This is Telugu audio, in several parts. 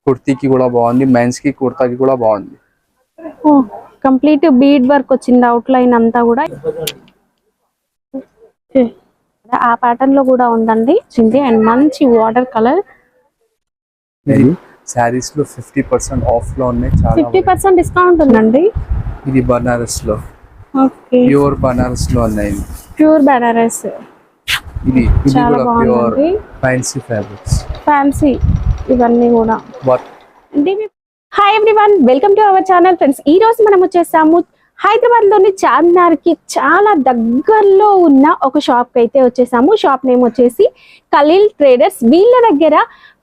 కుర్తీకి కూడా బాగుంది, మెన్స్ కి కుర్తాకి కూడా బాగుంది. కంప్లీట్ బీడ్ వర్క్ వచ్చింది అవుట్ లైన్ అంతా కూడా. ఆ ప్యాటర్న్ లో కూడా ఉందండి చింది అండ్ మంచి వాటర్ కలర్. ఇది సారీస్ లో 50% ఆఫ్ లో ఉన్నాయి. చాలా 50% డిస్కౌంట్ ఉందండి. ఇది బనారస్ లో, ఓకే, ప్యూర్ బనారస్ లో ఉన్నాయి. ప్యూర్ బనారస్. ఇది చాలా కూడా ప్యూర్ బాగుంది. ఫ్యాన్సీ ఫ్యాబ్రిక్స్, ఫ్యాన్సీ ఇవన్నీ కూడా. అంటే hi everyone, welcome to our channel friends. ఈ రోజు మనం వచ్చేసాము హైదరాబాద్ లోని చార్మినార్ కి చాలా దగ్గరలో ఉన్న ఒక షాప్ కి అయితే వచ్చేసాము. షాప్ నేమ్ వచ్చేసి ఖలీల్ ట్రేడర్స్. వీళ్ళ దగ్గర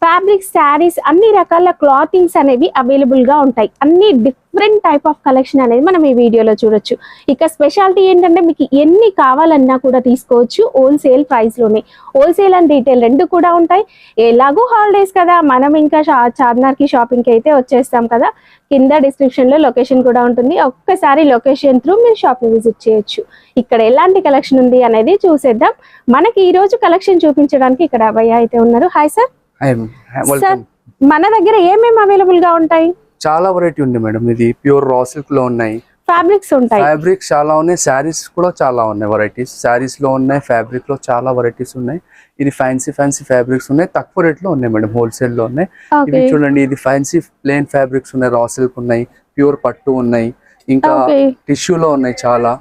ఫ్యాబ్రిక్, శారీస్, అన్ని రకాల క్లాతింగ్స్ అనేవి అవైలబుల్ గా ఉంటాయి. అన్ని డిఫరెంట్ టైప్ ఆఫ్ కలెక్షన్ అనేది మనం ఈ వీడియోలో చూడొచ్చు. ఇక స్పెషాలిటీ ఏంటంటే మీకు ఎన్ని కావాలన్నా కూడా తీసుకోవచ్చు హోల్సేల్ ప్రైస్ లోనే. హోల్సేల్ అండ్ రీటైల్ రెండు కూడా ఉంటాయి. ఎలాగో హాలిడేస్ కదా, మనం ఇంకా చార్మినార్ కి షాపింగ్ కి అయితే వచ్చేస్తాం కదా. కింద డిస్క్రిప్షన్ లో లొకేషన్ కూడా ఉంటుంది. ఒక్కసారి లొకేషన్ త్రూ మీరు షాప్ ని విజిట్ చేయొచ్చు. ఇక్కడ ఎలాంటి కలెక్షన్ ఉంది అనేది చూసేద్దాం. మనకి ఈ రోజు కలెక్షన్ చూపించడానికి ఇక్కడ భయ్య అయితే ఉన్నారు. Hi sir. సార్, మన దగ్గర ఏమేమి అవైలబుల్ గా ఉంటాయి? చాలా వెరైటీ ఉంది మేడం. ఇది ప్యూర్ రా సిల్క్ లో ఉన్నాయి, ఫ్యాబ్రిక్స్ ఉంటాయి, ఫ్యాబ్రిక్స్ చాలా ఉన్నాయి, శారీస్ కూడా చాలా ఉన్నాయి. వెరైటీస్ శారీస్ లో ఉన్నాయి, ఫ్యాబ్రిక్ లో చాలా వెరైటీస్ ఉన్నాయి. ఇది ఫ్యాన్సీ ఫ్యాబ్రిక్స్ ఉన్నాయి, తక్కువ రేట్ లో ఉన్నాయి మేడం, హోల్సేల్ లో ఉన్నాయి. ఇవి చూడండి, ఇది ఫ్యాన్సీ ప్లేన్ ఫ్యాబ్రిక్స్ ఉన్నాయి, రా సిల్క్ ఉన్నాయి, ప్యూర్ పట్టు ఉన్నాయి, ఇంకా టిష్యూ లో ఉన్నాయి చాలా.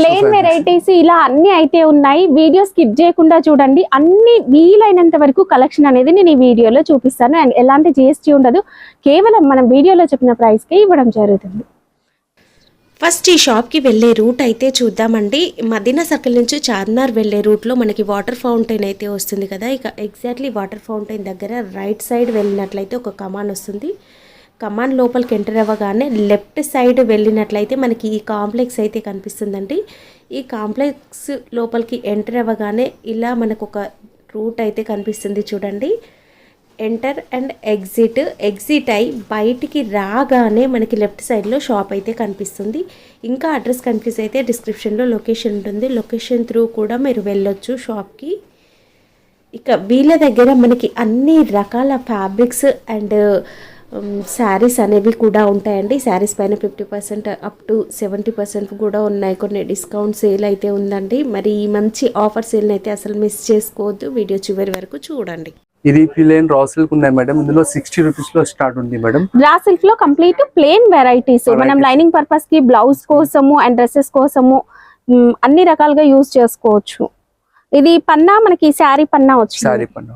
ప్లేన్ వెరైటీస్ ఇలా అన్ని అయితే ఉన్నాయి. వీడియో స్కిప్ చేయకుండా చూడండి. అన్ని వీలైనంత వరకు కలెక్షన్ అనేది నేను ఈ వీడియోలో చూపిస్తాను. అండ్ ఎలాంటి జిఎస్టీ ఉండదు, కేవలం మనం వీడియోలో చెప్పిన ప్రైస్ కి ఇవ్వడం జరుగుతుంది. ఫస్ట్ ఈ షాప్కి వెళ్ళే రూట్ అయితే చూద్దామండి. మదీనా సర్కిల్ నుంచి చార్మినార్ వెళ్ళే రూట్లో మనకి వాటర్ ఫౌంటైన్ అయితే వస్తుంది కదా. ఇక ఎగ్జాక్ట్లీ వాటర్ ఫౌంటైన్ దగ్గర రైట్ సైడ్ వెళ్ళినట్లయితే ఒక కమాన్ వస్తుంది. కమాన్ లోపలికి ఎంటర్ అవ్వగానే లెఫ్ట్ సైడ్ వెళ్ళినట్లయితే మనకి ఈ కాంప్లెక్స్ అయితే కనిపిస్తుందండి. ఈ కాంప్లెక్స్ లోపలికి ఎంటర్ అవ్వగానే ఇలా మనకు ఒక రూట్ అయితే కనిపిస్తుంది చూడండి. ఎంటర్ అండ్ ఎగ్జిట్ అయి బయటికి రాగానే మనకి లెఫ్ట్ సైడ్లో షాప్ అయితే కనిపిస్తుంది. ఇంకా అడ్రస్ కన్ఫ్యూజ్ అయితే డిస్క్రిప్షన్లో లొకేషన్ ఉంటుంది. లొకేషన్ త్రూ కూడా మీరు వెళ్ళొచ్చు షాప్కి. ఇక వీళ్ళ దగ్గర మనకి అన్ని రకాల ఫ్యాబ్రిక్స్ అండ్ శారీస్ అనేవి కూడా ఉంటాయండి. శారీస్ పైన 50% అప్ టు 70% కూడా ఉన్నాయి. కొన్ని డిస్కౌంట్ సేల్ అయితే ఉందండి. మరి ఈ మంచి ఆఫర్ సేల్ని అయితే అసలు మిస్ చేసుకోవద్దు. వీడియో చివరి వరకు చూడండి. ఇది ప్లేన్ రా సిల్క్ ఉన్నాయి మేడం. ఇందులో 60 రూపీస్ లో స్టార్ట్ ఉంది మేడం. రా సిల్క్ లో కంప్లీట్ ప్లేన్ వెరైటీస్. మనం లైనింగ్ పర్పస్ కి, బ్లౌజ్ కోసము అండ్ డ్రెస్సెస్ కోసము అన్ని రకాలుగా యూజ్ చేసుకోవచ్చు. ఇది పన్నా మనకి శారీ పన్నా వచ్చింది. శారీ పన్నా.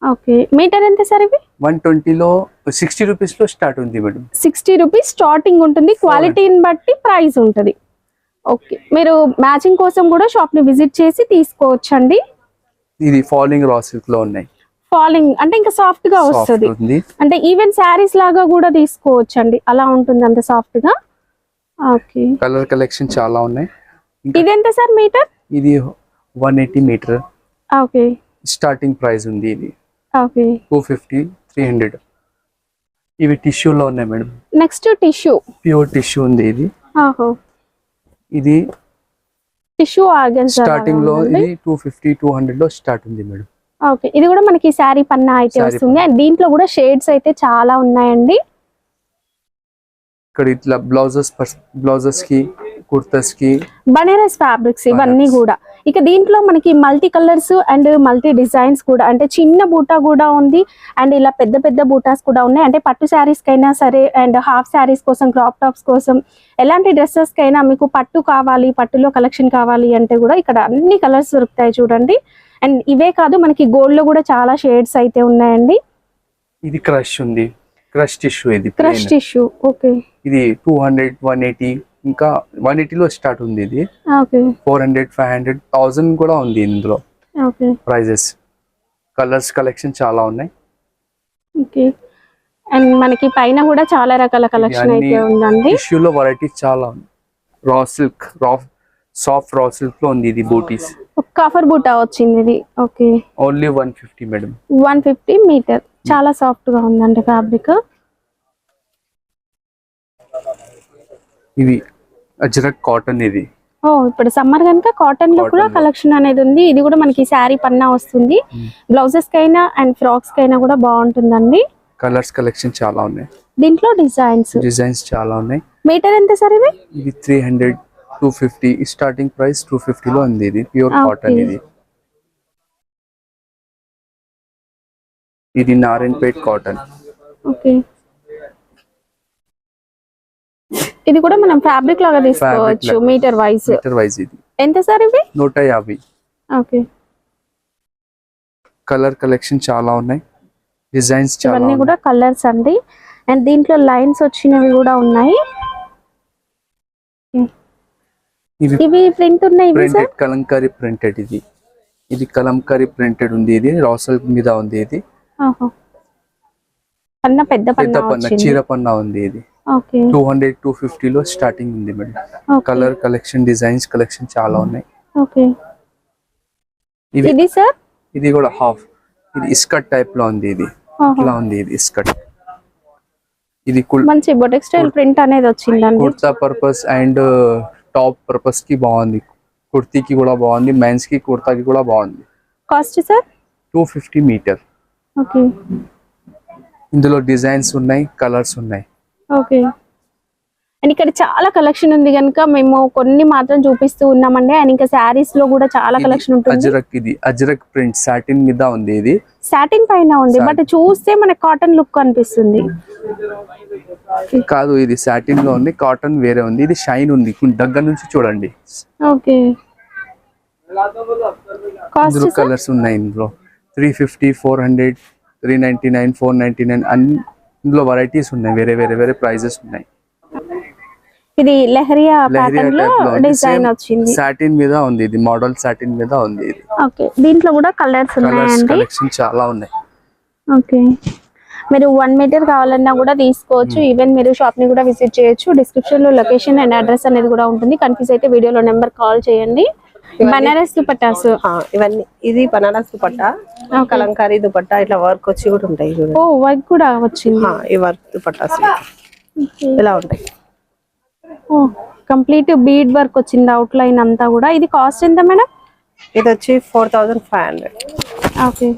ఓకే, మీటర్ ఎంత సార్ ఇవి? 120 లో 60 రూపీస్ లో స్టార్ట్ ఉంది మేడం. 60 రూపీస్ స్టార్టింగ్ ఉంటుంది. క్వాలిటీని బట్టి ప్రైస్ ఉంటుంది. ఓకే, మీరు మ్యాచింగ్ కోసం కూడా షాప్ ని విజిట్ చేసి తీసుకోవచ్చండి. ఇది ఫాలింగ్ రా సిల్క్ లో ఉన్నాయి. ఫాలింగ్ అంటే ఇంకా సాఫ్ట్ గా వస్తుంది. అంటే ఈవెన్ శారీస్ లాగా కూడా తీసుకోవచ్చండి, అలా ఉంటుంది అంత సాఫ్ట్ గా. ఓకే, కలర్ కలెక్షన్ చాలా ఉన్నాయి. ఇది ఎంత సార్ మీటర్? ఇది 180 మీటర్. ఓకే, స్టార్టింగ్ ప్రైస్ ఉంది. ఇది ఓకే 250, 300. ఇవి టిష్యూ లో ఉన్నాయి madam. Next tissue, pure tissue ఉంది. ఇది ఇది టిష్యూ ఆర్గన్జా. స్టార్టింగ్ లో ఇది 250, 200 లో స్టార్ట్ ఉంది మేడం. ఓకే, ఇది కూడా మనకి శారీ పన్నా అయితే వస్తుంది. అండ్ దీంట్లో కూడా షేడ్స్ అయితే చాలా ఉన్నాయండి. ఇక్కడ ఇట్లా బ్లౌజెస్ కి, కుర్తాస్ కి బనారస్ ఫ్యాబ్రిక్స్ ఇవన్నీ కూడా. ఇక దీంట్లో మనకి multi colours and multi designs కూడా, అంటే చిన్న బూటా కూడా ఉంది అండ్ ఇలా పెద్ద పెద్ద బూటాస్ కూడా ఉన్నాయి. అంటే పట్టు శారీస్ కైనా సరే అండ్ హాఫ్ శారీస్ కోసం, క్రాప్ టాప్స్ కోసం, ఎలాంటి డ్రెస్సెస్ కైనా మీకు పట్టు కావాలి, పట్టులో కలెక్షన్ కావాలి అంటే కూడా ఇక్కడ అన్ని కలర్స్ దొరుకుతాయి చూడండి. అండ్ ఇవే కాదు, మనకి గోల్డ్ లో కూడా చాలా షేడ్స్ అయితే ఉన్నాయండి. ఇది క్రష్ ఉంది, క్రష్ టిష్యూ. ఇది క్రష్ టిష్యూ. ఓకే, ఇది 200, 180, ఇంకా 180 లో స్టార్ట్ ఉంది. ఇది 400, 500, 1000 కూడా ఉంది ఇందులో ప్రైజెస్. కలర్స్ కలెక్షన్ చాలా ఉన్నాయి. ఓకే, అండ్ మనకి పైన కూడా చాలా రకాల కలెక్షన్ అయితే ఉందండి. టిష్యూ లో వెరైటీస్ చాలా ఉంది. Raw silk, soft raw silk లో ఉంది. ఇది బూటీస్, కఫర్ బూటా వచ్చింది ఇది. Okay, only 150 madam. 150 మీటర్. చాలా సాఫ్ట్ గా ఉందండి ఫ్యాబ్రిక్. ఇది అజ్రక్ కాటన్. ఇది ఇప్పుడు సమ్మర్ కనుక కాటన్ లో కూడా కలెక్షన్ అనేది ఉంది. ఇది కూడా మనకి శారీ పన్నా వస్తుంది. బ్లౌజెస్ కైనా అండ్ ఫ్రాక్స్ కైనా కూడా బాగుంటుందండి. కలర్స్ కలెక్షన్ చాలా ఉన్నాయి, దీంట్లో డిజైన్స్ చాలా ఉన్నాయి. మీటర్ ఎంత సార్ ఇవి? ఇది 300, 250 స్టార్టింగ్ ప్రైస్ 250 లో ఉంది. ఇది ప్యూర్ కాటన్. ఇది నారాయణపేట్ కాటన్. ఓకే, ఇది కూడా మనం ఫ్యాబ్రిక్ లాగా తీసుకోవచ్చు మీటర్ వైజ్. ఇది ఎంత సార్ ఇవి? 150. ఓకే, కలర్ కలెక్షన్ చాలా ఉన్నాయి, డిజైన్స్ చాలా ఇవన్నీ కూడా కలర్స్ అండి. అండ్ దీంట్లో లైన్స్ వచ్చినవి కూడా ఉన్నాయి. ఇవి ప్రింట్ ఉన్నాయి, ప్రింటెడ్ కలంకారీ ప్రింటెడ్. ఇది కలంకారీ ప్రింటెడ్ ఉంది. ఇది రాసల్ మీద ఉంది. ఇది పన్న పెద్ద పన్న చీర పన్నా ఉంది. ఇది 200, 250 లో స్టార్టింగ్ ఉంది madam. Colour collection, designs collection చాలా ఉన్నాయి. ఓకే, ఇది సార్ ఇది కూడా హాఫ్. ఇది ఇస్కట్ టైప్ లో ఉంది. ఇది ఇట్లా ఉంది. ఇది ఇస్కట్. ఇది మంచి బొటిక్ స్టైల్ ప్రింట్ అనేది వచ్చిందండి. Kurta purpose and top purpose కి బాగుంది, కుర్తీకి కూడా బాగుంది, మెన్స్ కి కుర్తాకి కూడా బాగుంది. Cost sir 250 meter. ఓకే, ఇందులో డిజైన్స్ ఉన్నాయి, కలర్స్ ఉన్నాయి. ఓకే, అండ్ ఇక్కడ చాలా కలెక్షన్ ఉంది కనుక మేము కొన్ని మాత్రం చూపిస్తూ ఉన్నామండి. అండ్ ఇంకా శారీస్ లో కూడా చాలా కలెక్షన్ ఉంటుంది. అజ్రక్, ఇది అజ్రక్ ప్రింట్ సాటిన్ మీద ఉంది. ఇది సాటిన్ పైన ఉంది, బట్ చూస్తే మనకి కాటన్ లుక్ అనిపిస్తుంది. కాదు, ఇది సాటిన్ లో ఉంది, కాటన్ వేరే ఉంది. ఇది షైన్ ఉంది, దగ్గర నుంచి చూడండి. ఓకే, ఇందులో కలర్స్ ఉన్నాయి. ఇందులో 350, 400, 399, 499 అన్ని ఇందులో వెరైటీస్ ఉన్నాయి. వేరే వేరే వేరే ప్రైజెస్ ఉన్నాయి. ఇది లెహరియా ప్యాటర్న్ లో డిజైన్ వచ్చింది, సాటిన్ మీద ఉంది. ఇది మోడల్ సాటిన్ మీద ఉంది. ఇది ఓకే, దీంట్లో కూడా కలర్స్ ఉన్నాయండి, కలెక్షన్ చాలా ఉన్నాయి. ఓకే, మీరు 1 మీటర్ కావాలన్నా కూడా తీసుకోవచ్చు. ఈవెన్ మీరు షాప్ ని కూడా విజిట్ చేయొచ్చు. డిస్క్రిప్షన్ లో లొకేషన్ అండ్ అడ్రస్ అనేది కూడా ఉంటుంది. కన్ఫ్యూజ్ అయితే వీడియోలో నెంబర్ కాల్ చేయండి. బనారస్ దుపట్టాస్ ఇవన్నీ. ఇది బనారస్ దుపట్టా, కలంకారీ దుపట్టా, ఇట్లా వర్క్ వచ్చి కూడా ఉంటాయి. ఓ, వర్క్ కూడా వచ్చింది. ఈ వర్క్ దుపట్టాస్ ఇలా ఉంటాయి. ఓ, కంప్లీట్ బీడ్ వర్క్ వచ్చింది, అవుట్ లైన్ అంతా కూడా. ఇది కాస్ట్ ఎంత మేడం? ఇది వచ్చి 4500. ఓకే,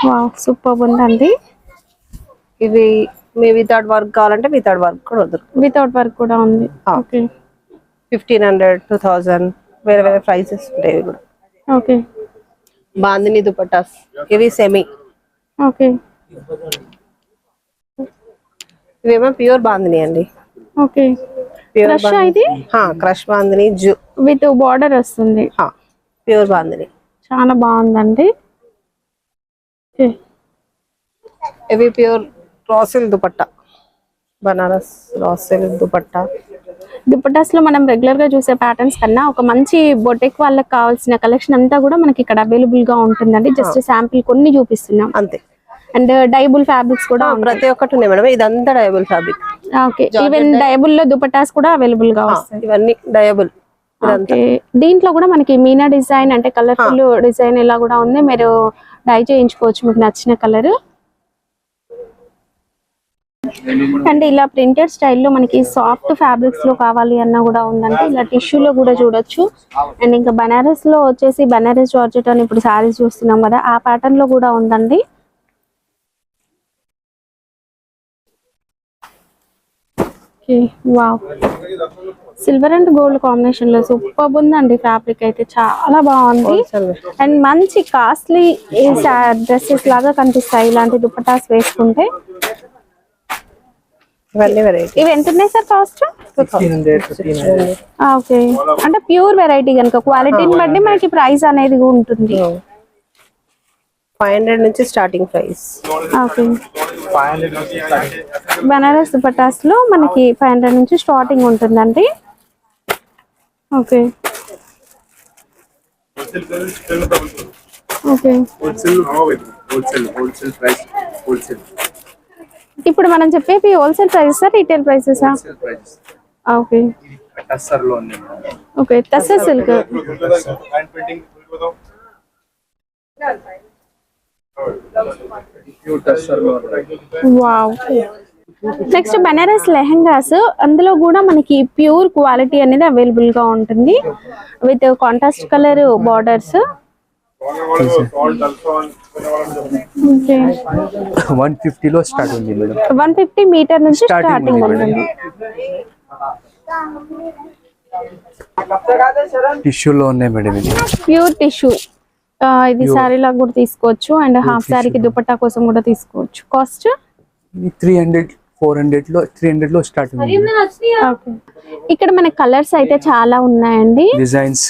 వావ్, సూపర్ ఉందండి. ఇవి మీ వితౌట్ వర్క్ కావాలంటే వితౌట్ వర్క్ కూడా దొరుకుతుంది. వితౌట్ వర్క్ కూడా ఉంది. ఓకే, 1500, 2000 వేరే వేరే ప్రైసెస్ ఉంటాయి కూడా. ఓకే, బాందిని దుపట్టాస్, ఇవి సెమీ. ఓకే, ఇవేమో ప్యూర్ బాందిని అండి. ఓకే, క్రష్ ఇది క్రష్ బాందిని విత్ బార్డర్ వస్తుంది. ప్యూర్ బాందిని చాలా బాగుందండి. ఇవి ప్యూర్ రాసిల్ దుపట్టా, బనారస్ రాసిల్ దుపట్టా. దుపట్టాస్ లో మనం రెగ్యులర్ గా చూసే ప్యాటర్న్స్ కన్నా ఒక మంచి బొటెక్ వాళ్ళకి కావాల్సిన కలెక్షన్ అంతా కూడా మనకి ఇక్కడ అవైలబుల్ గా ఉంటుందండి. జస్ట్ శాంపిల్ కొన్ని చూపిస్తున్నాం అంతే. అండ్ డైబుల్ ఫ్యాబ్రిక్స్ కూడా ప్రతి ఒక్కటి ఉన్నాయి మేడం. ఇదంతా డయబుల్ ఫ్యాబ్రిక్. ఓకే, ఈవెన్ డయబుల్ లో దుపట్టాస్ కూడా అవైలబుల్ గా వస్తాయి. ఇవన్నీ డయబుల్. దీంట్లో కూడా మనకి మీనా డిజైన్ అంటే కలర్ఫుల్ డిజైన్ ఇలా కూడా ఉంది. మీరు డై చేయించుకోవచ్చు మీకు నచ్చిన కలర్. అండ్ ఇలా ప్రింటెడ్ స్టైల్లో మనకి సాఫ్ట్ ఫ్యాబ్రిక్స్ లో కావాలి అన్నా కూడా ఉందంటే ఇలా టిష్యూలో కూడా చూడొచ్చు. అండ్ ఇంకా బనారస్ లో వచ్చేసి బనారస్ జార్జెట్ అని ఇప్పుడు సారీస్ చూస్తున్నాం కదా, ఆ ప్యాటర్న్ లో కూడా ఉందండి. Wow, silver and gold combination లో సూపర్ ఉందండి. ఫ్యాబ్రిక్ అయితే చాలా బాగుంది. అండ్ మంచి కాస్ట్లీ డ్రెస్సెస్ లాగా కనిపిస్తాయి ఇలాంటి దుపట్టాస్ వేసుకుంటే. ఇవి ఎంత ఉన్నాయి సార్ కాస్ట్? ఓకే, అంటే ప్యూర్ వెరైటీ కనుక క్వాలిటీని బట్టి మనకి ప్రైస్ అనేది ఉంటుంది. 500 నుంచి starting price. Okay, Banaras dupattas లో మనకి 500 నుంచి స్టార్టింగ్ ఉంటుందండి. ఓకే, ఓకే, ఇప్పుడు మనం చెప్పేవి హోల్సేల్ ప్రైసెస్ రీటైల్ ప్రైసెసా? Okay, okay, tussar silk. Wow, next Banaras lehengas. అందులో కూడా మనకి ప్యూర్ క్వాలిటీ అనేది అవైలబుల్ గా ఉంటుంది with contrast colour borders. Okay 150 లో స్టార్ట్ ఉంది మేడం. 150 మీటర్ నుంచి Starting స్టార్టింగ్ ఉంది ఉంటుంది. టిష్యూలో ఉన్నాయి మేడం ఇది. Pure tissue. ఇది Pure. శారీ లాగా కూడా తీసుకోవచ్చు అండ్ హాఫ్ శారీకి దుపట్టా కోసం కూడా తీసుకోవచ్చు. కాస్ట్ 300 400 లో 300 లో స్టార్ట్ ఉంది. ఓకే. ఇక్కడ మన కలర్స్ అయితే చాలా ఉన్నాయండి. డిజైన్స్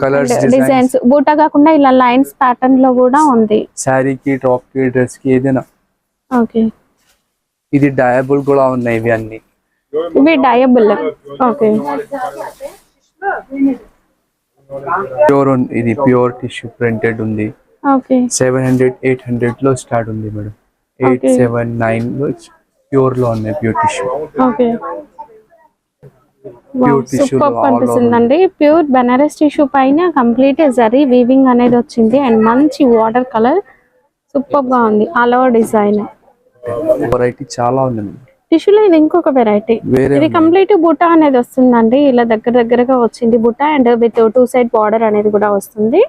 కలర్స్ డిజైన్స్ బూటా కాకుండా ఇలా లైన్స్ ప్యాటర్న్ లో కూడా ఉంది. శారీకి టాప్ కి డ్రెస్ కి ఏదైనా. ఓకే. ఇది డయబుల్ కూడా ఉన్నాయి ఇవి అన్ని. ఇవి డయబుల్. ఓకే. ప్యూర్ ఇది ప్యూర్ టిష్యూ ప్రింటెడ్ ఉంది. ఓకే. 700 800 లో స్టార్ట్ ఉంది మేడం. 8 7 9 లో ప్యూర్ లో ఉన్నాయి pure tissue. Okay. Pure tissue super కనిపిస్తుందండి. ప్యూర్ బెనారస్ టిష్యూ పైన కంప్లీట్ జరీ వీవింగ్ అనేది వచ్చింది అండ్ మంచి వాటర్ కలర్ సూపర్ గా ఉంది. ఆల్ ఓవర్ డిజైన్ వెరైటీ చాలా ఉంది. టిష్యూలో ఇది ఇంకొక వెరైటీ. ఇది కంప్లీట్ బుట్ట అనేది వస్తుందండి. ఇలా దగ్గరగా వచ్చింది బుట్ట అండ్ విత్ 2 సైడ్ బార్డర్ అనేది కూడా వస్తుంది.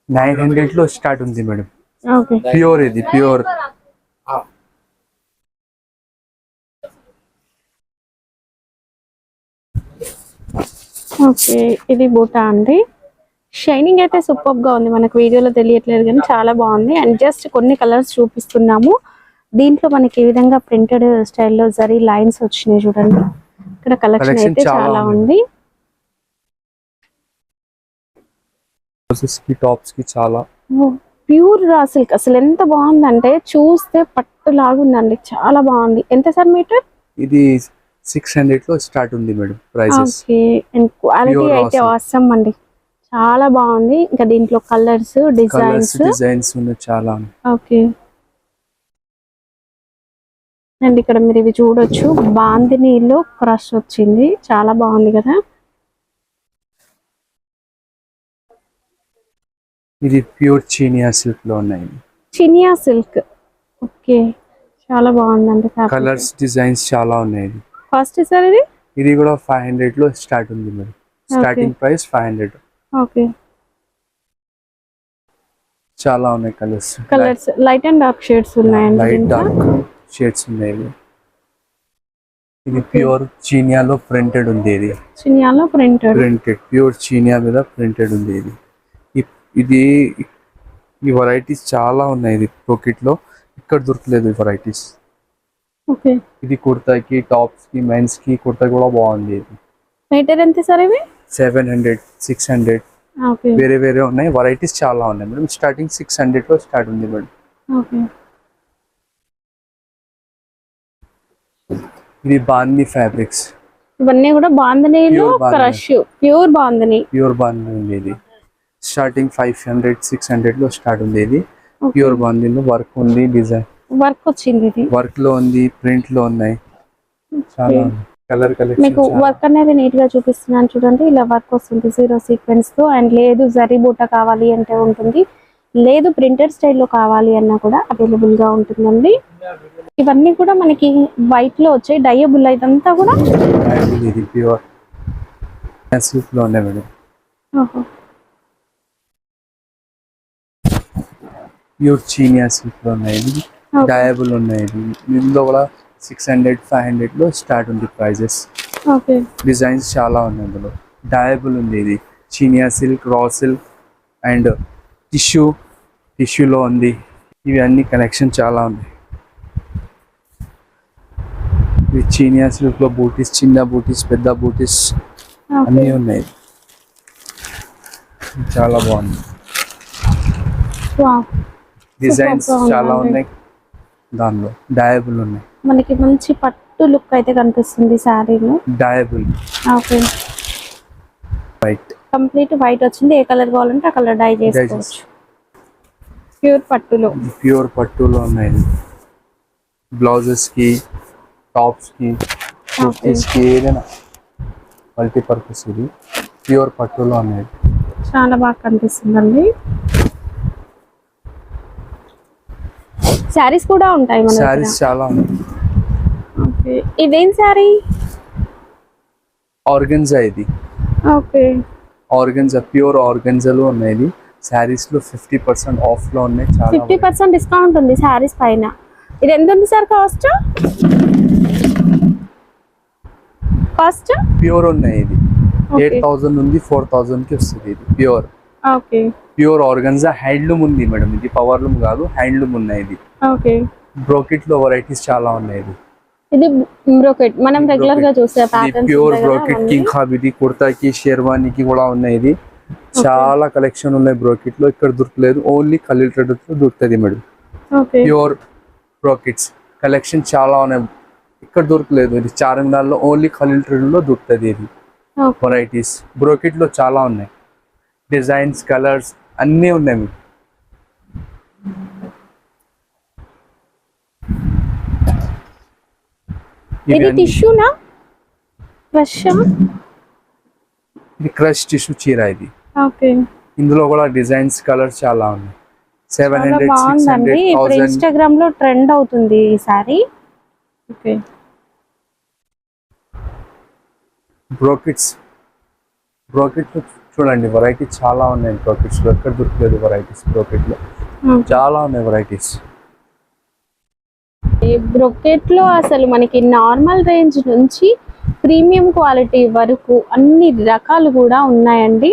900 లో స్టార్ట్ ఉంది మేడం. ఓకే. ప్యూర్ ఇది ప్యూర్. ఓకే. ఇది బూటా అండి. షైనింగ్ అయితే సూపర్ గా ఉంది. మనకు వీడియోలో తెలియట్లేదు కానీ చాలా బాగుంది అండ్ జస్ట్ కొన్ని కలర్స్ చూపిస్తున్నాము. దీంట్లో మనకి ఈ విధంగా ప్రింటెడ్ స్టైల్లో జరీ లైన్స్ వచ్చినాయి చూడండి. ఇక్కడ కలెక్షన్ అయితే చాలా ఉంది. టాప్స్ కి చాలా ప్యూర్ రా సిల్క్ అసలు ఎంత బాగుందంటే చూస్తే పట్టు లాగుందండి. చాలా బాగుంది. ఎంత సార్ మీటర్? ఇది 600 లో స్టార్ట్ ఉంది madam prices. Okay. And quality అయితే ఆసమ్ అండి. చాలా బాగుంది. ఇంకా దీంట్లో కలర్స్ డిజైన్స్ ఉన్నాయి చాలా. ఓకే. అండ్ ఇక్కడ మీరు ఇవి చూడొచ్చు. బాందినీలో క్రష్ వచ్చింది. చాలా బాగుంది కదా. ఇది ప్యూర్ చీనియా సిల్క్ లో ఉన్నాయి. చినియా సిల్క్. ఓకే. చాలా బాగుందండి. కలర్స్ డిజైన్స్ చాలా ఉన్నాయి. ఫస్ట్ సార్ ఇది కూడా 500 లో స్టార్ట్ ఉంది మేడం. Starting price 500. ఓకే. చాలా ఉన్నాయి colours light and dark shades ఉన్నాయండి. లైట్ డార్క్ షేడ్స్ ఉన్నాయి. ఇది ప్యూర్ చీనియాలో ప్రింటెడ్ ఉంది. ఇది చినియాలో ప్రింటెడ్ ప్యూర్ చీనియా మీద ప్రింటెడ్ ఉంది. ఇది ఈ వెరైటీస్ చాలా ఉన్నాయి. ఇది పాకెట్ లో ఇక్కడ దొరకలేదు ఈ వెరైటీస్. ఓకే. ఇది కుర్తాకి టాప్స్ కి మెన్స్ కి కుర్తా కూడా బాగుంది. ఇది మీటర్ ఎంత సార్ ఇవి? 700 600 ఓకే. వేరే ఉన్నాయి. వెరైటీస్ చాలా ఉన్నాయి మేడం. స్టార్టింగ్ 600 లో స్టార్ట్ ఉంది మేడం. ఓకే. ఇది బాందిని ఫ్యాబ్రిక్స్. ఇవన్నీ కూడా బాందినీలో క్రష్ ప్యూర్ బాందిని ఉంది. ఇది స్టార్టింగ్ 500 600 లో స్టార్ట్ ఉంది. ఇది ప్యూర్ బాందినిలో వర్క్ ఉంది. డిజైన్ వర్క్ వచ్చింది. ఇది వర్క్ లో ఉంది. ప్రింట్ లో ఉన్నాయి. చాలా కలర్ కలెక్షన్. మీకు వర్క్ అనేది నీట్ గా చూపిస్తున్నాను చూడండి. ఇలా వర్క్ వస్తుంది 0 సీక్వెన్స్ తో అండ్ లేదు జరీ బూటా కావాలి అంటే ఉంటుంది. లేదు ప్రింటెడ్ స్టైల్లో కావాలి అన్నా కూడా అవైలబుల్ గా ఉంటుందండి. ఇవన్నీ కూడా మనకి వైట్ లో వచ్చాయి. డయబుల్ ఇదంతా కూడా ఇది ప్యూర్ సిల్క్ లో ఉన్నాయి మేడం. ప్యూర్ చీనియా సిల్క్ లో ఉన్నాయి. డయబుల్ ఉన్నాయి. ఇందులో కూడా 600 500 లో స్టార్ట్ ఉంది ప్రైజెస్. ఓకే. డిజైన్స్ చాలా ఉన్నాయి. అందులో డయబుల్ ఉంది. ఇది Chiniya silk raw silk and టిష్యూలో ఉంది. ఇవి అన్ని కలెక్షన్ చాలా ఉన్నాయి. ఇవి చీనియా సిల్క్ లో బూటీస్, చిన్న బూటీస్, పెద్ద బూటీస్ అన్నీ ఉన్నాయి. చాలా బాగుంది. డిజైన్స్ చాలా ఉన్నాయి. దానిలో డయబుల్ ఉన్నాయి. మనకి మంచి పట్టు లుక్ అయితే కనిపిస్తుంది శారీలో. డయబుల్. ఓకే. వైట్ కంప్లీట్ వైట్ వచ్చింది. ఏ కలర్ కావాలంటే ఆ కలర్ డై చేసుకోవచ్చు. ప్యూర్ పట్టులో ఉన్నాయి. బ్లౌజెస్ కి టాప్స్ కి కుర్తీస్ కి ఏదైనా మల్టీపర్పస్. ఇది ప్యూర్ పట్టులో ఉన్నాయి. చాలా బాగా కనిపిస్తుందండి. శారీస్ కూడా ఉంటాయి మన దగ్గర. శారీస్ చాలా ఉన్నాయి. ఓకే. ఇదేం శారీ? ఆర్గన్జా. ఇది ఓకే. ఆర్గన్జా ప్యూర్ ఆర్గన్జాలో ఉన్నాయి. ఇది శారీస్ లో 50% ఆఫ్ లో ఉన్నాయి చాలా 50% డిస్కౌంట్ ఉంది శారీస్ పైన. ఇది ఎంత ఉంది సార్ కాస్ట్? ప్యూర్ ఉన్నాయి. ఇది Okay. 8,000 ఉంది, 4,000 కి వస్తుంది. ఇది pure okay pure organza handloom ఉంది మేడం. ఇది పవర్ లూమ్ కాదు, హ్యాండ్లూమ్ ఉన్నాయి. ఇది ఓకే. బ్రోకెట్ లో వెరైటీస్ చాలా ఉన్నాయి. ఇది బ్రోకెట్ మనం రెగ్యులర్ గా చూసే ప్యాటర్న్స్ ప్యూర్ బ్రోకెట్ కింగ్ ఖాబ్, ఇది కుర్తాకి షేర్వానీకి కూడా ఉన్నాయి. ఇది చాలా కలెక్షన్ ఉన్నాయి బ్రోకెట్ లో. ఇక్కడ దొరకలేదు, ఓన్లీ ఖలీల్ ట్రేడర్స్ లో దొరుకుతుంది madam. Okay. Pure brocades collection చాలా ఉన్నాయి, ఇక్కడ దొరకలేదు. ఇది చార్మినార్ లో ఓన్లీ ఖలీల్ ట్రేడర్ లో దొరుకుతుంది. ఇది వెరైటీస్ బ్రోకెట్ లో చాలా ఉన్నాయి. డిజైన్స్, కలర్స్ అన్నీ ఉన్నాయి మీకు. ఇది టిష్యూనా క్రష్? ఇది క్రష్ టిష్యూ చీర. ఇది ఓకే. ఇందులో కూడా డిజైన్స్, కలర్స్ చాలా ఉన్నాయి. 700, బాగుందండి. 600, ఇప్పుడు 1000 ఇన్స్టాగ్రామ్ లో ట్రెండ్ అవుతుంది ఈ సారీ. ఓకే. బ్రోకెట్స్ లో చూడండి వెరైటీ చాలా ఉన్నాయి. బ్రోకెట్స్ లో ఎక్కడ దొరకలేదు వెరైటీస్. బ్రోకెట్ లో చాలా ఉన్నాయి వెరైటీస్. ఈ బ్రోకెట్ లో అసలు మనకి నార్మల్ రేంజ్ నుంచి ప్రీమియం క్వాలిటీ వరకు అన్ని రకాలు కూడా ఉన్నాయండి.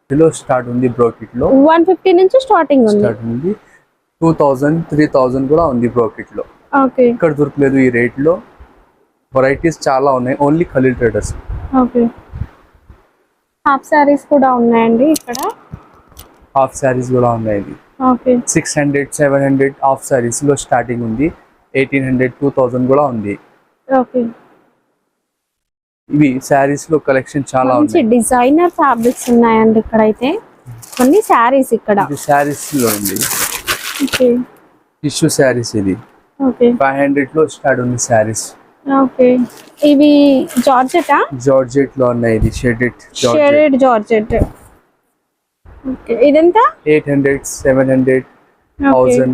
ఇందులో స్టార్ట్ ఉంది బ్రోకెట్ లో 150 నుంచి స్టార్టింగ్ ఉంది. స్టార్ట్ ఉంది 2000, 3000 కూడా ఉంది బ్రోకెట్ లో. ఓకే. ఇక్కడ దొరకలేదు ఈ రేట్ లో. వెరైటీస్ చాలా ఉన్నాయి, only Khaleel traders. Okay. Half saris కూడా ఉన్నాయండి ఇక్కడ. హాఫ్ సారీస్ కూడా ఉన్నాయి. ఇది ఓకే. 600, 700 హాఫ్ సారీస్ లో స్టార్టింగ్ ఉంది. 1800, 2000 కూడా ఉంది. ఓకే. ఇవి సారీస్ లో కలెక్షన్ చాలా మంచి ఉన్నాయి. డిజైనర్ ఫ్యాబ్రిక్స్ ఉన్నాయండి ఇక్కడ అయితే. కొన్ని సారీస్ ఇక్కడ. ఇది సారీస్ లో ఉంది. ఓకే. టిష్యూ సారీస్. ఇది ఓకే. 500 లో స్టార్ట్ ఉంది సారీస్. ఓకే. ఇవి జార్జెటా? జార్జెట్ లో ఉన్నాయి. ఇది షేడెడ్ షేడెడ్ జార్జెట్. ఓకే. ఇదెంత? 800, 700, 1000.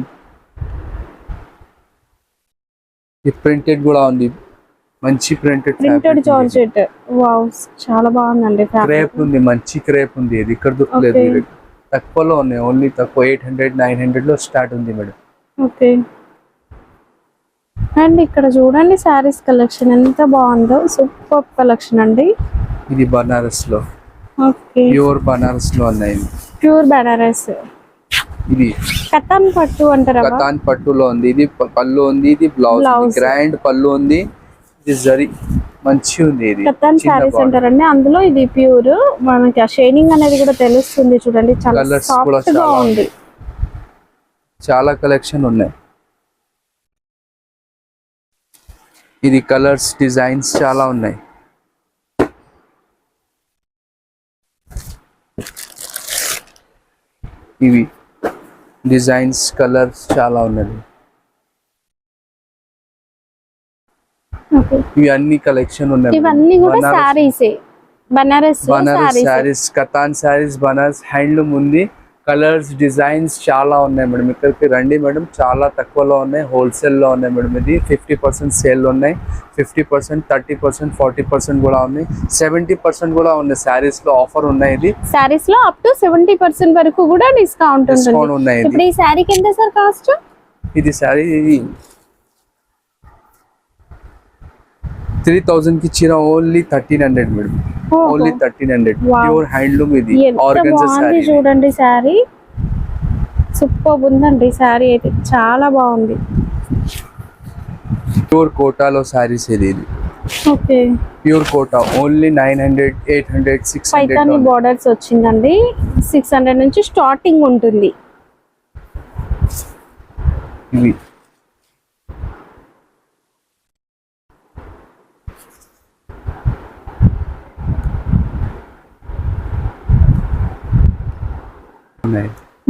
ఇది ప్రింటెడ్ కూడా ఉంది, మంచి ప్రింటెడ్ జార్జెట్. వావ్, చాలా బాగుందండి. క్రేప్ ఉంది, మంచి క్రేప్ ఉంది. ఇది ఇక్కడ దొరకలేదు. ఇది తక్కువలో ఉన్నాయి, ఓన్లీ తక్కువ 800, 900 లో స్టార్ట్ ఉంది మేడం. ఓకే. అండ్ ఇక్కడ చూడండి సారీస్ కలెక్షన్ ఎంత బాగుందో. సూపర్ కలెక్షన్ అండి. ఇది బనారస్ లో. ఓకే. ప్యూర్ బనారస్ లో ఉన్నాయి. ప్యూర్ బనారస్. ఇది కతాన్ పట్టు అంటారా? కతాన్ పట్టులో ఉంది. ఇది పళ్ళు ఉంది, ఇది బ్లౌజ్ గ్రాండ్ పళ్ళు ఉంది. ఇది జరీ మంచి ఉంది. ఇది కతాన్ సారీస్ అంటారండి. అందులో ఇది ప్యూర్. మనకి ఆ షైనింగ్ అనేది కూడా తెలుస్తుంది చూడండి. చాలా సాఫ్ట్ గా ఉంది. చాలా కలెక్షన్ ఉన్నాయి. ఇది కలర్స్, డిజైన్స్ చాలా ఉన్నాయి. ఇవి డిజైన్స్, కలర్స్ చాలా ఉన్నాయి. ఇవి అన్ని కలెక్షన్ ఉన్నాయి. ఇవన్నీ కూడా సారీస్. బనారస్ సారీస్, కతాన్ సారీస్, బనారస్ హ్యాండ్లూమ్ ఉంది. కలర్స్, డిజైన్స్ చాలా ఉన్నాయి మేడం. ఇక్కడికి రండి మేడం, చాలా తక్కువలో ఉన్నాయి. హోల్సేల్ లో ఉన్నాయి మేడం. ఇది 50% సేల్ ఉన్నాయి. 50%, 30%, 40% కూడా ఉన్నాయి. 70% కూడా ఉన్నాయి. సారీస్ లో ఆఫర్ ఉన్నాయి. ఇది సారీస్ లో అప్ టు 70% వరకు కూడా డిస్కౌంట్ ఉన్నాయి. ఇప్పుడు ఈ సారీకి ఎంత సార్ కాస్ట్? ఇది సారీ 3000 కి చీర only 1300 madam. Only 1300. Pure handloom. ఇది ఆర్గన్జా సారీ. చూడండి సారీ సూపర్ ఉందండి. సారీ అయితే చాలా బాగుంది. ప్యూర్ కోటాలో సారీస్. ఇది okay. Pure Kota only 900, 800, 600. Paithani borders వచ్చిందండి. 600 నుంచి స్టార్టింగ్ ఉంటుంది. ఇవి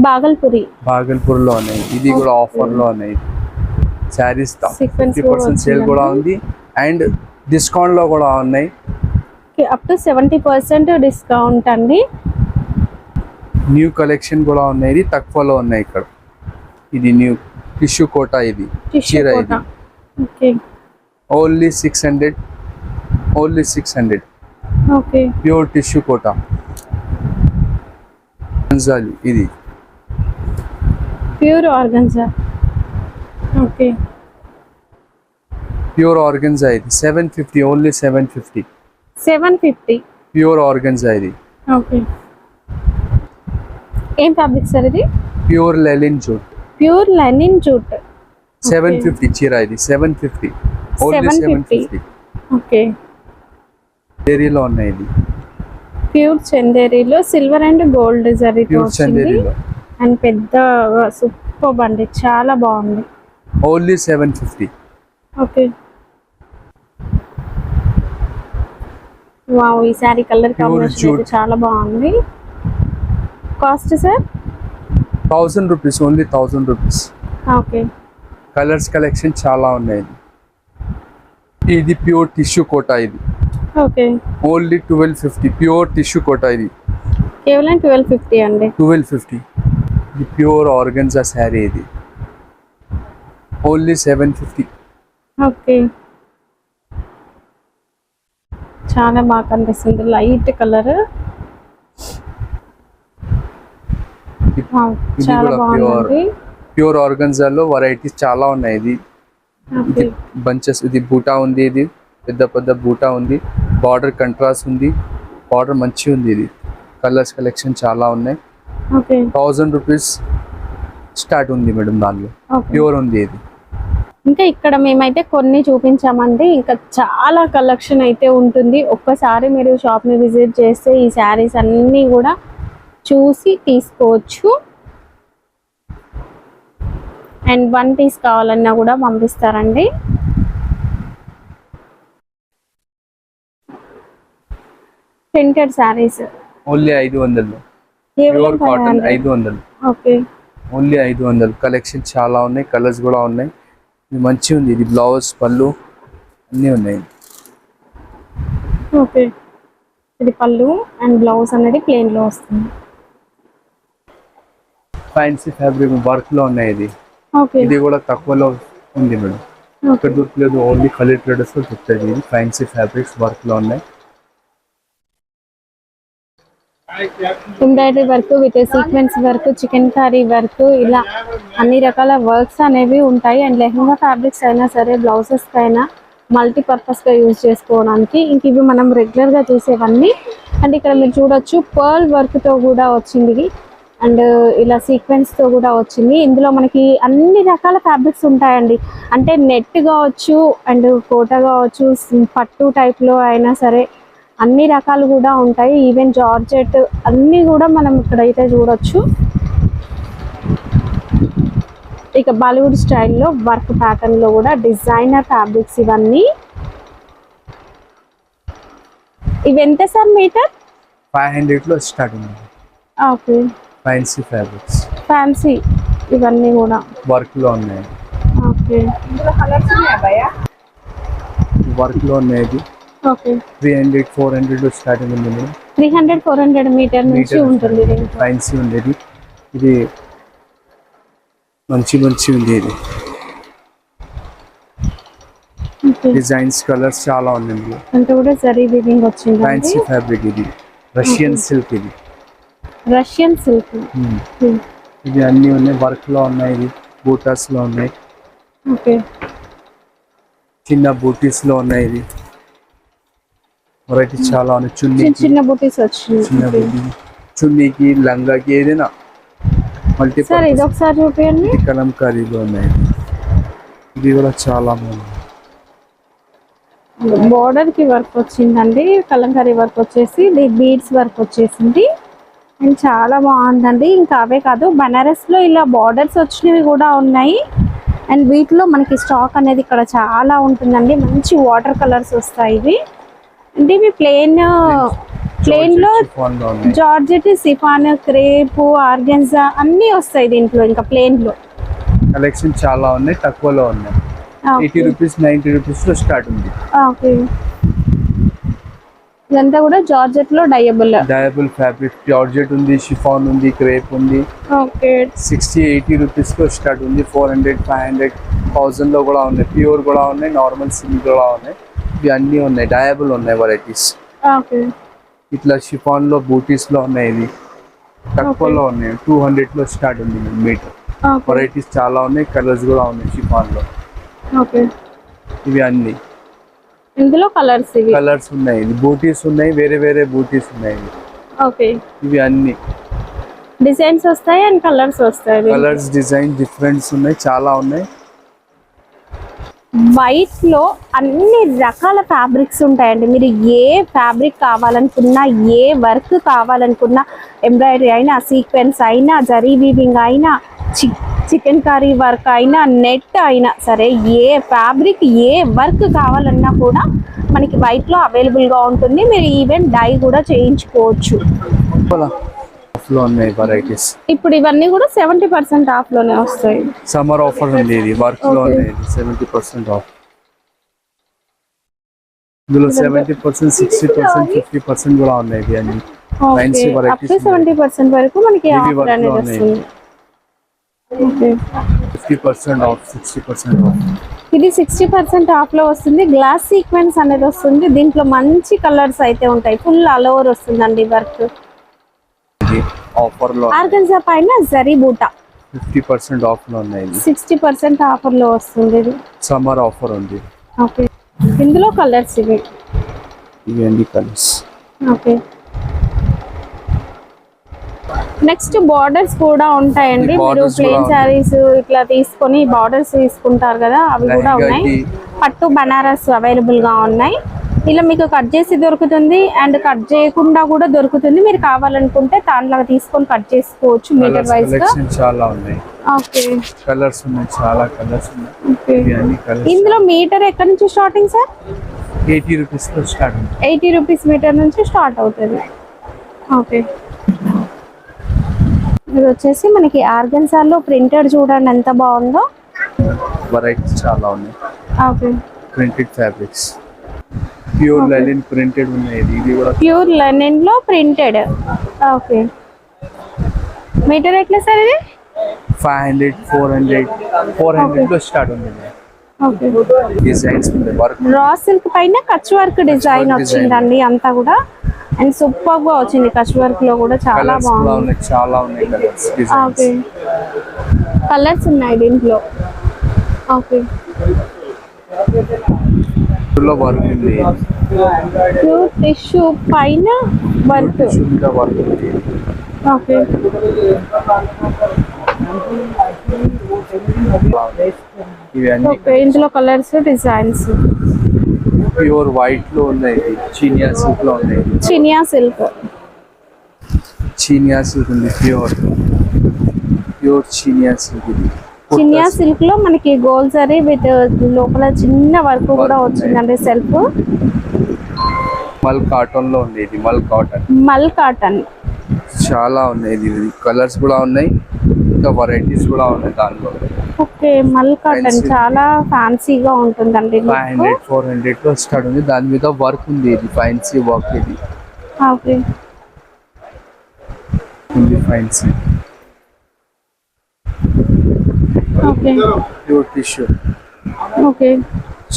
బాగల్పూర్ లో ఉన్నాయి. ఇది కూడా ఆఫర్ లో ఉన్నాయి. సారీస్ 50% సేల్ కూడా ఉంది అండ్ డిస్కౌంట్ లో కూడా ఉన్నాయి. అప్ టు 70% డిస్కౌంట్ అండి. న్యూ కలెక్షన్ కూడా ఉన్నాయి. ఇది తక్కువలో ఉన్నాయి ఇక్కడ. ఇది న్యూ టిష్యూ కోటా. ఇది చీర. ఇది okay. Only 600. Only 600. Okay. Pure tissue Kota. ఇది pure organza. Okay, pure organza ఇది 750, ఓన్లీ 750. 750. ప్యూర్ ఆర్గన్జా ఇది. ఓకే, ఏం ఫ్యాబ్రిక్ సార్ ఇది? Pure linen jute. Pure linen jute. 750 చీర ఇది. 750, ఓన్లీ 750. 750. ఓకే, ఏరియాలో ఉన్నాయి ఇది. ప్యూర్ చందేరిలో సిల్వర్ అండ్ గోల్డ్ జరీతో ప్యూర్ వచ్చింది. చందేరిలో అండ్ పెద్ద సూపర్ బండి, చాలా బాగుంది. ఓన్లీ 750. ఓకే, వావ్, ఈ సారీ కలర్ కాంబినేషన్ అయితే చాలా బాగుంది. Cost sir? 1000 rupees, only 1000 rupees. Okay, colours collection చాలా ఉన్నాయి. ఇది ప్యూర్ టిష్యూ కోటా ఇది. Okay, only 1250. Pure tissue Kota ఇది కేవలం 1250 అండి. 1250. ఇది ప్యూర్ ఆర్గన్జా శారీ ఇది. ఓన్లీ 750. ఓకే, చాలా బాగా కనిపిస్తుంది, లైట్ కలర్. ఇది చాలా కూడా బాగుంది. ప్యూర్ ఆర్గన్జాలో వెరైటీస్ చాలా ఉన్నాయి. ఇది ఓకే, బంచెస్, ఇది బూటా ఉంది, ఇది పెద్ద పెద్ద బూటా ఉంది, బార్డర్ కంట్రాస్ట్ ఉంది, బార్డర్ మంచి ఉంది. ఇది కలర్స్ కలెక్షన్ చాలా ఉన్నాయి. ఓకే, 1000 రూపీస్ స్టార్ట్ ఉంది మేడం, దానిలో ఓకే. ప్యూర్ ఉంది ఇది. ఇంకా ఇక్కడ మేమైతే కొన్ని చూపించామండి, ఇంకా చాలా కలెక్షన్ అయితే ఉంటుంది. ఒక్కసారి మీరు షాప్ని విజిట్ చేస్తే ఈ శారీస్ అన్నీ కూడా చూసి తీసుకోవచ్చు. అండ్ 1 పీస్ కావాలన్నా కూడా పంపిస్తారండి. Printed saris only 500. Pure cotton 500. Okay, only 500. Collection చాలా ఉన్నాయి, కలర్స్ కూడా ఉన్నాయి. ఇది మంచి ఉంది. ఇది బ్లౌజ్, పళ్ళు అన్నీ ఉన్నాయి. ఓకే, ఇది పళ్ళు అండ్ బ్లౌజ్ అనేది ప్లెయిన్ లో వస్తుంది. ఫ్యాన్సీ ఫ్యాబ్రిక్ వర్క్ లో ఉన్నాయి. ఇది ఓకే, ఇది కూడా తక్కువలో ఉంది మేడం, ఇక్కడ దొరకలేదు. ఓన్లీ కలర్ ట్రేడర్స్ లో దొరుకుతుంది. ఇది ఫ్యాన్సీ ఫ్యాబ్రిక్స్ వర్క్ లో ఉన్నాయి. Embroidery work with sequence work, chicken curry work, ఇలా అన్ని రకాల వర్క్స్ అనేవి ఉంటాయి. అండ్ లెహంగా ఫ్యాబ్రిక్స్ అయినా సరే, బ్లౌజెస్ అయినా మల్టీపర్పస్ గా యూజ్ చేసుకోవడానికి. ఇంక ఇవి మనం రెగ్యులర్ గా చూసేవన్నీ. అండ్ ఇక్కడ మీరు చూడొచ్చు పర్ల్ వర్క్ తో కూడా వచ్చింది, అండ్ ఇలా సీక్వెన్స్ తో కూడా వచ్చింది. ఇందులో మనకి అన్ని రకాల ఫ్యాబ్రిక్స్ ఉంటాయండి. అంటే నెట్ కావచ్చు, అండ్ కోట కావచ్చు, పట్టు టైప్ లో అయినా సరే అన్ని రకాలు కూడా ఉంటాయి. ఈవెన్ జార్జెట్ అన్ని కూడా మనం ఇక్కడైతే చూడొచ్చు. ఇక బాలీవుడ్ స్టైల్లో వర్క్ ప్యాటర్న్ లో కూడా డిజైనర్ ఫ్యాబ్రిక్స్ ఇవన్నీ. ఇవి ఎంత సార్ మీటర్? 500 లో స్టార్ట్ ఉంది. ఓకే, ఫ్యాన్సీ ఫ్యాబ్రిక్స్, ఫ్యాన్సీ ఇవన్నీ కూడా వర్క్ లో ఉన్నాయి. ఓకే, వర్క్ లో ఉన్నాయి. ఇది ఓకే, 300, 400 లో స్టార్టింగ్ ఉంది మేడం. 300, 400 మీటర్ నుంచి ఉంటుంది. ఫ్యాన్సీ ఉండేది. ఇది మంచి ఉంది. ఇది డిజైన్స్, కలర్స్ చాలా ఉన్నాయి. అంటే కూడా జరీ వీవింగ్ వచ్చింది. ఫ్యాన్సీ ఫ్యాబ్రిక్ ఇది. రష్యన్ సిల్క్ ఇది. Russian silk. ఇది అన్ని ఉన్నాయి, వర్క్ లో ఉన్నాయి. ఇది బూటాస్ లో ఉన్నాయి. ఓకే, చిన్న బూటీస్ లో ఉన్నాయి. ఇది వెరైటీ చాలా ఉన్నాయి. చిన్న బూటీస్ వచ్చింది. చున్నీకి, లంగాకి, ఏదైనా మల్టీ. సార్ ఇది ఒకసారి చూపించండి. కలంకారీలో ఉన్నాయి. ఇది కూడా చాలా బాగుంది. బోర్డర్ కి వర్క్ వచ్చిందండి, కలంకారీ వర్క్ వచ్చేసి బీడ్స్ వర్క్ వచ్చేసింది. అండ్ చాలా బాగుందండి. ఇంకా అవే కాదు, బనారస్ లో ఇలా బార్డర్స్ వచ్చినవి కూడా ఉన్నాయి. అండ్ వీటిలో మనకి స్టాక్ అనేది ఇక్కడ చాలా ఉంటుందండి. మంచి వాటర్ కలర్స్ వస్తాయి ఇవి. అంటే ఇవి ప్లెయిన్ లో జార్జెట్, సిఫాన్, క్రేప్, ఆర్గెన్జా అన్ని వస్తాయి దీంట్లో. ఇంకా ప్లెయిన్ లో కలెక్షన్ చాలా ఉన్నాయి, తక్కువలో ఉన్నాయి. 80 రూపీస్, 90 రూపీస్ లో స్టార్ట్ ఉంది. ఓకే, ఇదంతా కూడా జార్జెట్ లో డయబుల్ ఫ్యాబ్రిక్. జార్జెట్ ఉంది, షిఫాన్ ఉంది, క్రేప్ ఉంది. ఓకే, 60-80 రూపీస్ లో స్టార్ట్ ఉంది. 400, 500, 1000 లో కూడా ఉన్నాయి. ప్యూర్ కూడా ఉన్నాయి, నార్మల్ సిల్క్ కూడా ఉన్నాయి. ఇవి అన్నీ ఉన్నాయి, డయబుల్ ఉన్నాయి వెరైటీస్. ఓకే, ఇట్లా షిఫాన్ లో బూటీస్ లో ఉన్నాయి. ఇది తక్కువలో ఉన్నాయి 200 లో స్టార్ట్ ఉంది మీటర్. ఓకే వెరైటీస్ చాలా ఉన్నాయి, కలర్స్ కూడా ఉన్నాయి షిఫాన్ లో. ఓకే ఇవి అన్ని ఇందులో కలర్స్ ఇవి. కలర్స్ ఉన్నాయి, ఇది బూటీస్ ఉన్నాయి, వేరే వేరే బూటీస్ ఉన్నాయి. ఓకే ఇవి అన్ని డిజైన్స్ వస్తాయి అండ్ కలర్స్ వస్తాయి. కలర్స్ డిజైన్ డిఫరెంట్స్ ఉన్నాయి, చాలా ఉన్నాయి. వైట్ లో అన్ని రకాల ఫ్యాబ్రిక్స్ ఉంటాయండి. మీరు ఏ ఫ్యాబ్రిక్ కావాలనుకున్నా, ఏ వర్క్ కావాలనుకున్నా, ఎంబ్రాయిడరీ అయినా, సీక్వెన్స్ అయినా, జరీ వీవింగ్ అయినా, చికెన్ కర్రీ వర్క్ అయినా, నెట్ అయినా సరే, ఏ ఫ్యాబ్రిక్ ఏ వర్క్ కావాలన్నా కూడా మనకి వైట్ లో అవైలబుల్ గా ఉంటుంది. మీరు ఈవెన్ డై కూడా చేయించుకోవచ్చు. లో ఉన్నాయి వెరైటీస్. ఇప్పుడు ఇవన్నీ కూడా 70% ఆఫ్ లోనే వస్తాయి. సమ్మర్ ఆఫర్ ఉంది, ఇది వర్క్ లో ఉంది 70% ఆఫ్. ఇందులో 70%, 60%, 50% కూడా ఉన్నాయి. ఇది అన్ని ఫ్యాన్సీ అప్ వెరైటీస్ టు 70% వరకు మనకి ఆఫర్ అనేది వస్తుంది. Okay 50% of, 60% of. ఇది 60% ఆఫ్ లో వస్తుంది. గ్లాస్ సీక్వెన్స్ అనేది వస్తుంది. దీంట్లో మంచి కలర్స్ అయితే ఉంటాయి. ఫుల్ ఆల్ ఓవర్ వస్తుందండి వర్క్. ఇది ఆఫర్ లో ఆర్గన్జా పైన జరీ బూటా 50% ఆఫ్ లో ఉన్నాయి. 60% ఆఫర్ లో వస్తుంది. ఇది సమ్మర్ ఆఫర్ ఉంది. ఓకే ఇందులో కలర్స్ ఇవి. ఇవి అన్ని కలర్స్. ఓకే నెక్స్ట్ బార్డర్స్ కూడా ఉంటాయండి. మీరు Borders ప్లెయిన్ కూడా శారీస్ ఇట్లా తీసుకొని బార్డర్స్ తీసుకుంటారు కదా, అవి కూడా ఉన్నాయి. లెహంగాకి పట్టు బనారస్ అవైలబుల్ గా ఉన్నాయి. ఇలా మీకు కట్ చేసి దొరుకుతుంది అండ్ కట్ చేయకుండా కూడా దొరుకుతుంది. మీరు కావాలనుకుంటే దాంట్లో తీసుకొని కట్ చేసుకోవచ్చు మీటర్ వైజ్ గా. కలెక్షన్ చాలా ఉన్నాయి. ఓకే కలర్స్ ఉన్నాయి, చాలా కలర్స్ ఉన్నాయి. ఓకే ఇవి అన్ని కలర్స్. ఇందులో మీటర్ ఎక్కడి నుంచి స్టార్టింగ్ సార్? 80 రూపీస్ లో స్టార్ట్ ఉంది. 80 రూపీస్ మీటర్ నుంచి స్టార్ట్ అవుతుంది. ఓకే ఇది వచ్చేసి మనకి ఆర్గన్సాలో ప్రింటెడ్ చూడండి ఎంత బాగుందో. వెరైటీస్ చాలా ఉన్నాయి. Okay printed fabrics, pure లైనిన్ printed ఉన్నాయి. ఇది కూడా ప్యూర్ లెనిన్ లో ప్రింటెడ్. ఓకే మీటర్ ఎట్లా సార్ ఇది? 500, 400 లో స్టార్ట్ ఉంది. ఓకే డిజైన్స్ ఉన్నాయి, వర్క్. రా సిల్క్ పైన కచ్ వర్క్ డిజైన్ వచ్చిందండి అంతా కూడా. అండ్ సూపర్ గా వచ్చింది కచ్ వర్క్ లో కూడా, చాలా కలర్స్ కూడా బాగుంది. ఉన్నాయి, చాలా ఉన్నాయి కలర్స్, డిజైన్స్. ఓకే కలర్స్ ఉన్నాయి దీంట్లో. ఓకే లో వర్క్ ఉంది, ప్యూర్ టిష్యూ పైన వర్క్. చుండా వర్క్ ఉంది. ఓకే ఇవి అన్ని ఓకే ఇందులో కలర్స్ డిజైన్స్. ప్యూర్ వైట్ లో ఉన్నాయి. చీనియా సిల్క్ లో ఉన్నాయి. చినియా సిల్క్. చీనియా సిల్క్ ఉంది, ప్యూర్ చీనియా సిల్క్. ఇది చినియా సిల్క్ లో మనకి గోల్డ్ జరీ విత్ లోపల చిన్న వర్క్ కూడా వచ్చిందండి. సెల్ఫ్ మల్ కాటన్ లో ఉంది. ఇది మల్ కాటన్, మల్ కాటన్. చాలా ఉన్నాయి. ఇది కలర్స్ కూడా ఉన్నాయి, ఇంకా వెరైటీస్ కూడా ఉన్నాయి దానిలో. ఓకే మల్ కాటన్ చాలా ఫ్యాన్సీగా ఉంటుందండి. 500, 400 లో స్టార్ట్ ఉంది. దాని మీద వర్క్ ఉంది. ఇది ఫ్యాన్సీ వర్క్. ఇది ఓకే ఉంది fancy. Okay pure tissue, okay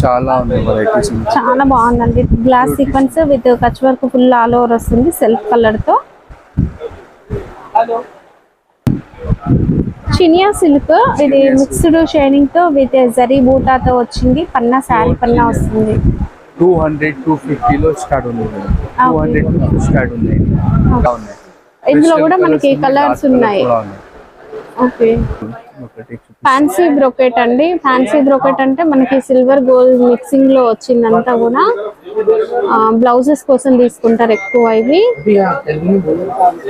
చాలా ఉన్నాయి వెరైటీస్. చాలా బాగుందండి. Glass sequence with Kutch work full all over వస్తుంది సెల్ఫ్ కలర్ తో. చినియా సిల్క్ ఇది మిక్స్డ్ షైనింగ్ తో విత్ జరీ బూటాతో వచ్చింది. పన్నా శారీ పన్నా వస్తుంది. 200, 250 లో స్టార్ట్ ఉంది. 200 నుంచి స్టార్ట్ ఉన్నాయి. ఇందులో కూడా మనకి కలర్స్ ఉన్నాయి. ఓకే ఫ్యాన్సీ బ్రోకెట్ అండి. ఫ్యాన్సీ బ్రోకెట్ అంటే మనకి సిల్వర్ గోల్డ్ మిక్సింగ్ లో వచ్చిందంతా కూడా. బ్లౌజెస్ కోసం తీసుకుంటారు ఎక్కువ. ఇవి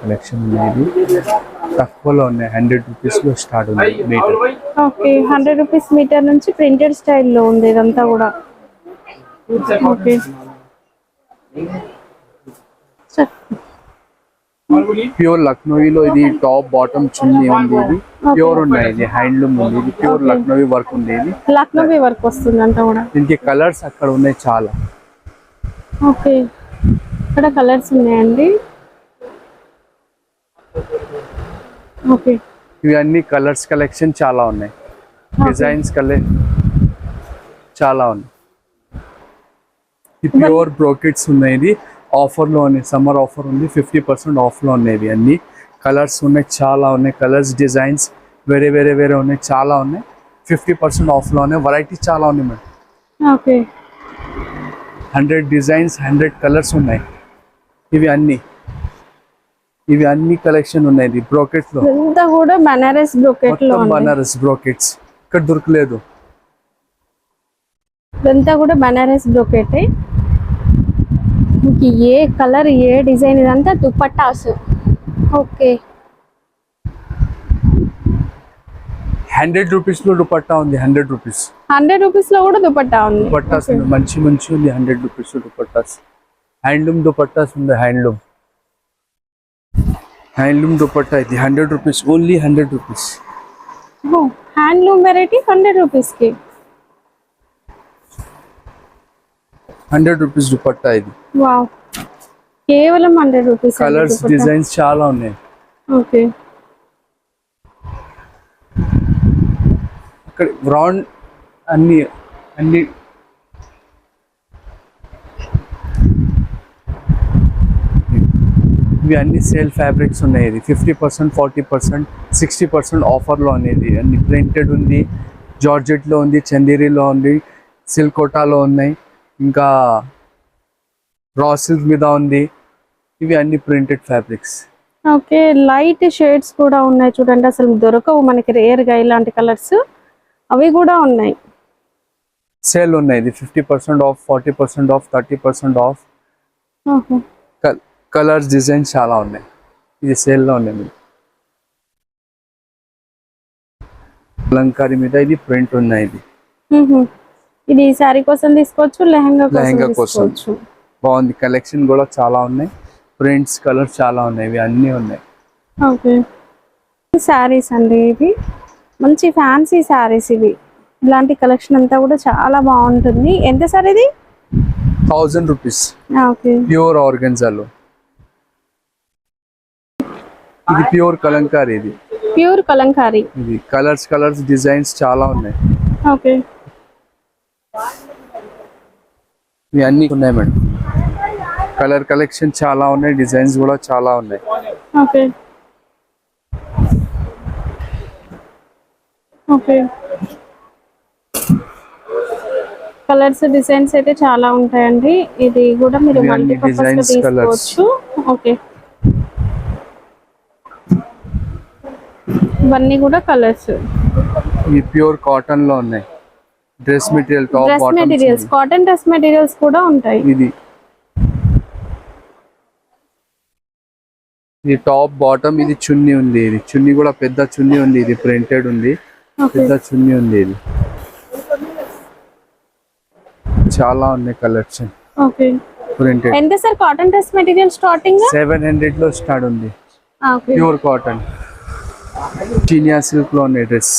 కలెక్షన్ ఉన్నాయి, తక్కువలో ఉన్నాయి. 100 రూపీస్ లో స్టార్ట్ ఉంది మీటర్. ఓకే 100 రూపీస్ మీటర్ నుంచి ప్రింటెడ్ స్టైల్లో ఉంది ఇదంతా కూడా. ఓకే ప్యూర్ లక్నోవిలో ఇది టాప్ బాటమ్ చున్నీ ఉంది. ఇది ప్యూర్ ఉన్నాయి. ఇది హ్యాండ్లూమ్ ఉంది. ఇది ప్యూర్ లక్నోవి వర్క్ ఉంది. ఇది లక్నోవి వర్క్ వస్తుంది అంతా కూడా. దీనికి కలర్స్ అక్కడ ఉన్నాయి చాలా. ఓకే ఇక్కడ కలర్స్ ఉన్నాయండి. ఓకే ఇవి అన్ని కలర్స్ కలెక్షన్ చాలా ఉన్నాయి. డిజైన్స్ చాలా ఉన్నాయి. ఈ ప్యూర్ బ్రోకెట్స్ ఉన్నాయి. ఇది ఆఫర్ లో ఉన్నాయి. సమ్మర్ ఆఫర్ ఉంది. 50% ఆఫ్ లో ఉన్నాయి. అన్ని కలర్స్ ఉన్నాయి, చాలా ఉన్నాయి కలర్స్, డిజైన్స్ వేరే వేరే వేరే ఉన్నాయి, చాలా ఉన్నాయి. 50% ఆఫ్లో ఉన్నాయి. వెరైటీస్ చాలా ఉన్నాయి మేడం. ఓకే 100 డిజైన్స్ 100 కలర్స్ ఉన్నాయి. ఇవి అన్ని కలెక్షన్ ఉన్నాయి. ఇది బ్రోకెట్స్ లో ఇదంతా కూడా బనారస్ బ్రోకెట్ లో ఉంది. బనారస్ బ్రోకెట్స్ ఇక్కడ దొరకలేదు. ఇదంతా కూడా బనారస్ బ్రోకెట్. మీకు ఏ కలర్ ఏ డిజైన్ ఇదంతా దుపట్టాస్. ఓకే 100 రూపీస్ లో దుపట్టా ఉంది. 100 రూపీస్ 100 రూపీస్ లో కూడా దుపట్టా ఉంది. దుపట్టాస్ మంచి మంచి ఉంది. 100 రూపీస్ దుపట్టాస్. హ్యాండ్లూమ్ దుపట్టాస్ ఉంది. హ్యాండ్లూమ్ దుపట్టా ఇది 100 rupees, only 100 rupees. Handloom variety 100 rupees కి. 100 రూపీస్ దుపట్టా ఇది. వావ్ కేవలం 100 రూపీస్. కలర్స్ డిజైన్స్ చాలా ఉన్నాయి. ఓకే ఇక్కడ బ్రౌన్ అన్ని ఇవి అన్ని సేల్ ఫ్యాబ్రిక్స్ ఉన్నాయి. ఇది 50%, 40%, 60% ఆఫర్లో అనేది. అన్ని ప్రింటెడ్ ఉంది, జార్జెట్లో ఉంది, చందేరీలో ఉంది, సిల్క్ కోటాలో ఉన్నాయి, ఇంకా రా సిల్క్ మీద ఉంది. ఇవి అన్ని printed fabrics. Okay light shades కూడా ఉన్నాయి చూడండి. అసలు దొరకవు మనకి రేర్ గా ఇలాంటి కలర్స్. అవి కూడా ఉన్నాయి. సేల్ ఉన్నాయి. ఇది 50% of, 40% of, 30% of. Colours designs చాలా ఉన్నాయి. ఇది సేల్లో ఉన్నాయి. కలంకారీ మీద ఇది ప్రింట్ ఉన్నాయి. ఇది శారీ కోసం తీసుకోవచ్చు, లెహంగా కోసం తీసుకోవచ్చు. బాగుంది. కలెక్షన్ కూడా చాలా ఉన్నాయి. ప్రింట్స్ కలర్స్ చాలా ఉన్నాయి. ఇవి అన్నీ ఉన్నాయి. ఓకే శారీస్ అండి. ఇవి మంచి ఫ్యాన్సీ శారీస్. ఇవి ఇలాంటి కలెక్షన్ అంతా కూడా చాలా బాగుంటుంది. ఎంత సార్ ఇది? 1000 రూపీస్. Okay pure ఆర్గన్జాలో. ఇది ప్యూర్ కలంకారీ. ఇది ప్యూర్ కలంకారీ. ఇది కలర్స్ డిజైన్స్ చాలా ఉన్నాయి. ఓకే ఇవి అన్ని ఉన్నాయి మేడం. కలర్ కలెక్షన్ చాలా ఉన్నాయి, డిజైన్స్ కూడా చాలా ఉన్నాయి. ఓకే ఓకే కలర్స్ డిజైన్స్ అయితే చాలా ఉంటాయండి. ఇది కూడా మీరు ఇవి అన్ని మల్టీపర్పస్ గా designs, colours. తీసుకోవచ్చు. ఓకే ఇవన్నీ కూడా కలర్స్. ఇవి ప్యూర్ కాటన్ లో ఉన్నాయి. Dress material, top dress bottom. Materials, cotton dress materials కూడా ఉంటాయి. ఇది టాప్ బాటమ్. ఇది చున్నీ ఉంది. ఇది చున్నీ కూడా పెద్ద చున్నీ ఉంది. ఇది ప్రింటెడ్ ఉంది, పెద్ద చున్నీ ఉంది. ఇది చాలా ఉన్నాయి కలెక్షన్. Okay printed. ఎంత sir cotton dress material starting? 700 లో స్టార్ట్ ఉంది. Okay pure cotton. Chiniya silk లో ఉన్నాయి డ్రెస్.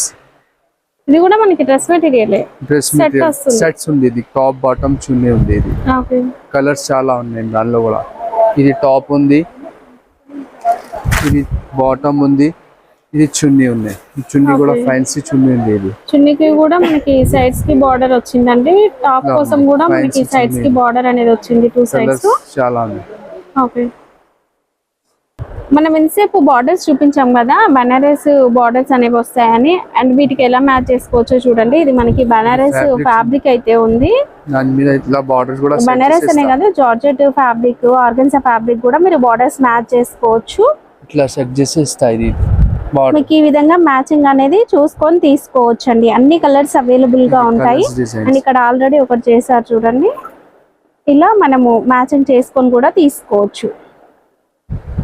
ఇది కూడా మనకి dress material. Dress material sets ఉంది. ఇది టాప్ బాటమ్ చున్నీ ఉంది. ఇది ఓకే కలర్స్ చాలా ఉన్నాయి దానిలో కూడా. ఇది టాప్ ఉంది, ఇది బాటమ్ ఉంది, ఇది చున్నీ ఉన్నాయి. ఈ చున్నీ కూడా ఫ్యాన్సీ చున్నీ ఉంది. ఇది చున్నీకి కూడా మనకి సైడ్స్ కి బార్డర్ వచ్చిందండి. టాప్ కోసం కూడా మనకి సైడ్స్ కి బార్డర్ అనేది వచ్చింది, 2 సైడ్స్. చాలా ఉన్నాయి. ఓకే మనం ఎంతసేపు బార్డర్స్ చూపించాం కదా, బనారస్ బార్డర్స్ అనేవి వస్తాయని. అండ్ వీటికి ఎలా మ్యాచ్ చేసుకోవచ్చో చూడండి. ఇది మనకి బనారస్ ఫ్యాబ్రిక్ అయితే ఉంది. దాని మీద ఇట్లా బార్డర్స్ కూడా బనారస్ అనే కదా, జార్జెట్ ఫ్యాబ్రిక్, ఆర్గన్జా ఫ్యాబ్రిక్ కూడా మీరు బార్డర్స్ మ్యాచ్ చేసుకోవచ్చు. ఇట్లా సెట్ చేసి ఇస్తాయి. మీకు ఈ విధంగా మ్యాచింగ్ అనేది చూసుకొని తీసుకోవచ్చు అండి. అన్ని కలర్స్ అవైలబుల్ గా ఉంటాయి. అండ్ ఇక్కడ ఆల్రెడీ ఒకటి చేశారు చూడండి. ఇలా మనము మ్యాచింగ్ చేసుకొని కూడా తీసుకోవచ్చు.